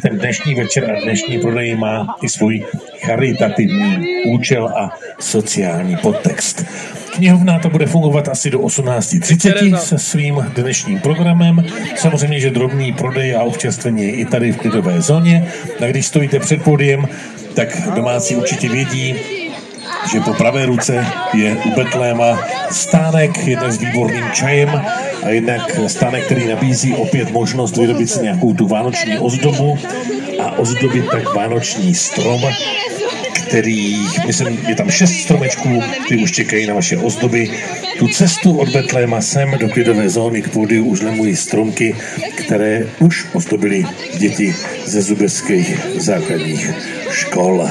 Ten dnešní večer a dnešní prodej má i svůj charitativní účel a sociální podtext. Knihovna to bude fungovat asi do 18:30 se svým dnešním programem. Samozřejmě, že drobný prodej a občerstvení je i tady v klidové zóně. A když stojíte před pódiem, tak domácí určitě vědí, že po pravé ruce je u Betléma stánek, jednak s výborným čajem a jednak stánek, který nabízí opět možnost vyrobit si nějakou tu vánoční ozdobu a ozdobit tak vánoční strom, který, myslím, je tam 6 stromečků, který už čekají na vaše ozdoby. Tu cestu od Betléma sem do klidové zóny k pódiu už lemují stromky, které už ozdobily děti ze zubeckých základních škol.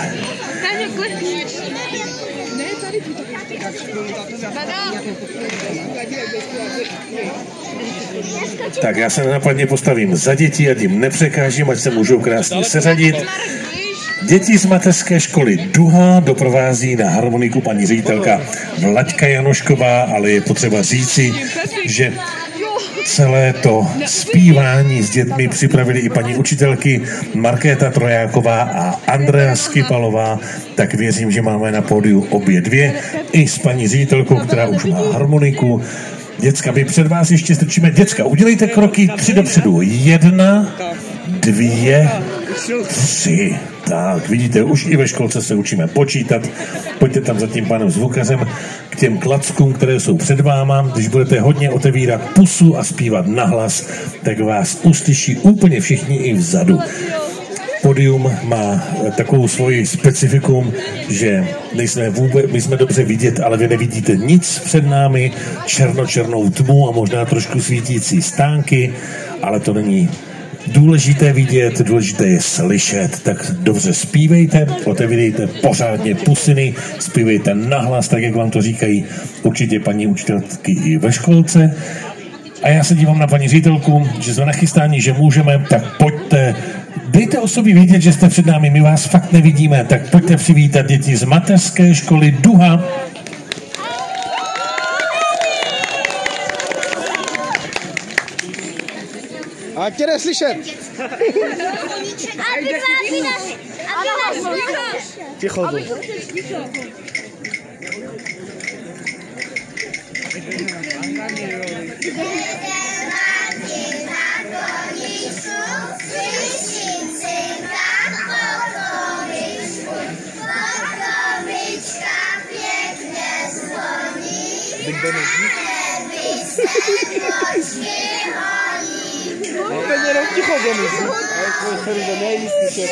Tak já se nenapadně postavím za děti a tím nepřekážím, ať se můžou krásně seřadit. Děti z mateřské školy Duha doprovází na harmoniku paní ředitelka Vlaďka Janošková, ale je potřeba říci, že celé to zpívání s dětmi připravili i paní učitelky Markéta Trojáková a Andrea Skypalová, tak věřím, že máme na pódiu obě dvě, i s paní ředitelkou, která už má harmoniku. Děcka, my před vás ještě strčíme. Děcka, udělejte kroky 3 dopředu. 1, 2, 3. Tak, vidíte, už i ve školce se učíme počítat. Pojďte tam za tím panem zvukařem k těm klackům, které jsou před váma. Když budete hodně otevírat pusu a zpívat nahlas, tak vás uslyší úplně všichni i vzadu. Podium má takovou svoji specifikum, že nejsme vůbec, my jsme dobře vidět, ale vy nevidíte nic před námi, černou tmu a možná trošku svítící stánky, ale to není důležité vidět, důležité je slyšet. Tak dobře zpívejte, otevírejte pořádně pusiny, zpívejte nahlas, tak jak vám to říkají určitě paní učitelky i ve školce. A já se dívám na paní ředitelku, že jsme nachystáni, že můžeme, tak pojďte, dejte o sobě vědět, že jste před námi, my vás fakt nevidíme, tak pojďte přivítat děti z mateřské školy Duha. A tě jde slyšet. Ticho. Úplně jenom ticho domysl. A jak tvoj dceru to nejí slyšet.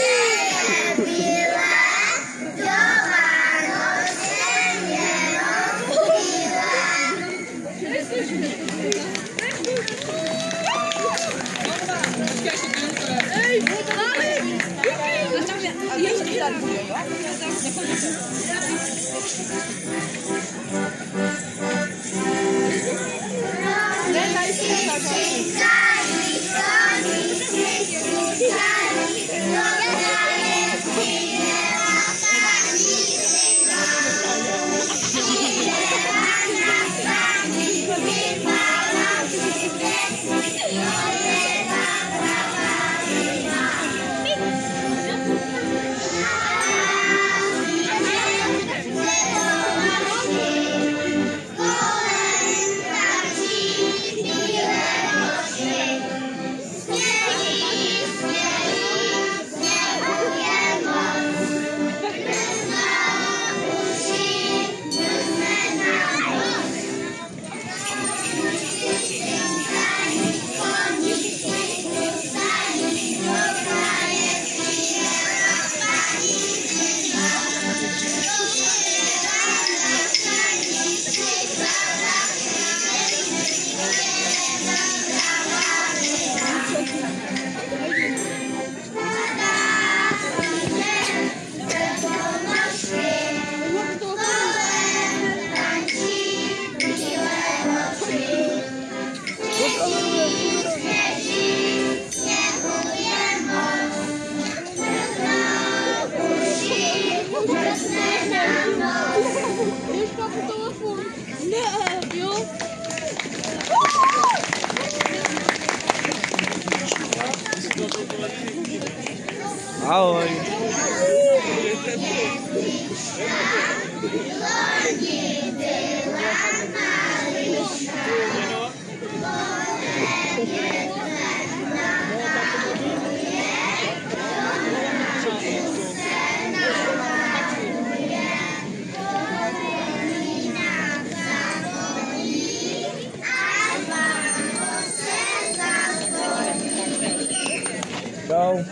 Ahoj. Go.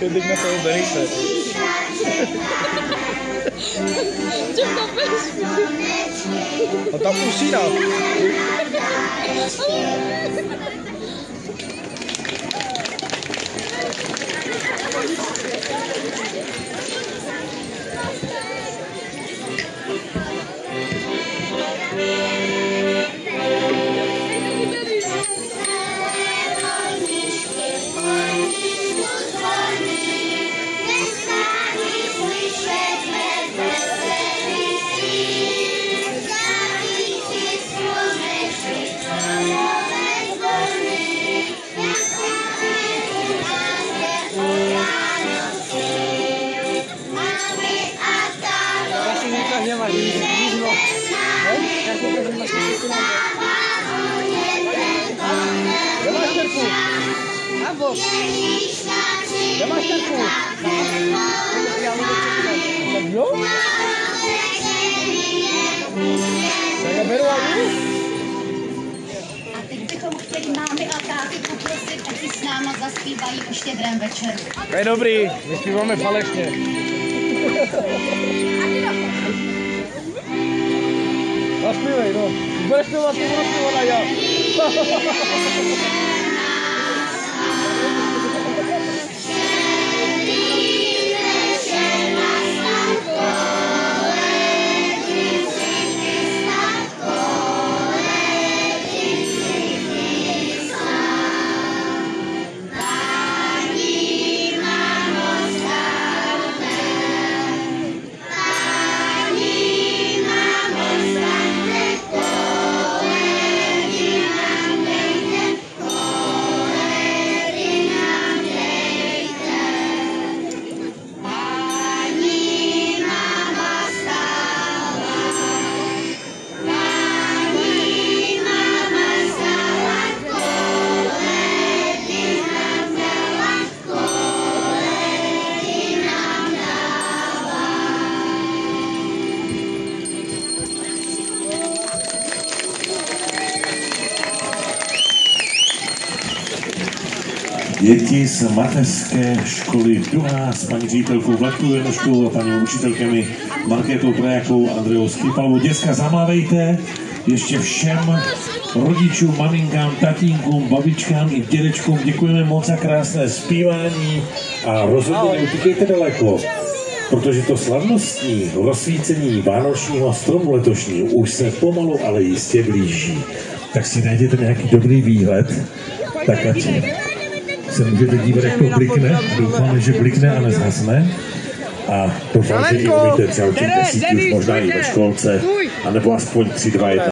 Kiedyś na całą Benicę. A tam usina. Nie ma nic. Albo. Ja masz ten pół. Ja mogę cię no? Ja berła już? mámy a táty poprosit, ať si s náma zaspívají o štědrém večeru. To je dobrý, my zpíváme falešně. Zaspívej, no. Budeš to vlastně rozpívat a já. Děti z mateřské školy Duhá s paní ředitelkou Vladkou Janoškou a paní učitelkami Markétou Trojákovou a Andreou Skripalovou. Děcka, zamávejte ještě všem rodičům, maminkám, tatínkům, babičkám i dědečkům. Děkujeme moc za krásné zpívání a rozhodně neutíkejte daleko, protože to slavnostní rozsvícení vánočního stromu letošního už se pomalu, ale jistě blíží. Tak si najděte nějaký dobrý výhled, tak ať se můžete dívat, jak to blikne. Doufáme, že blikne a nezhasne. A doufám, že i umíte třeba určitě už možná i ve školce, anebo aspoň 3, 2, 1.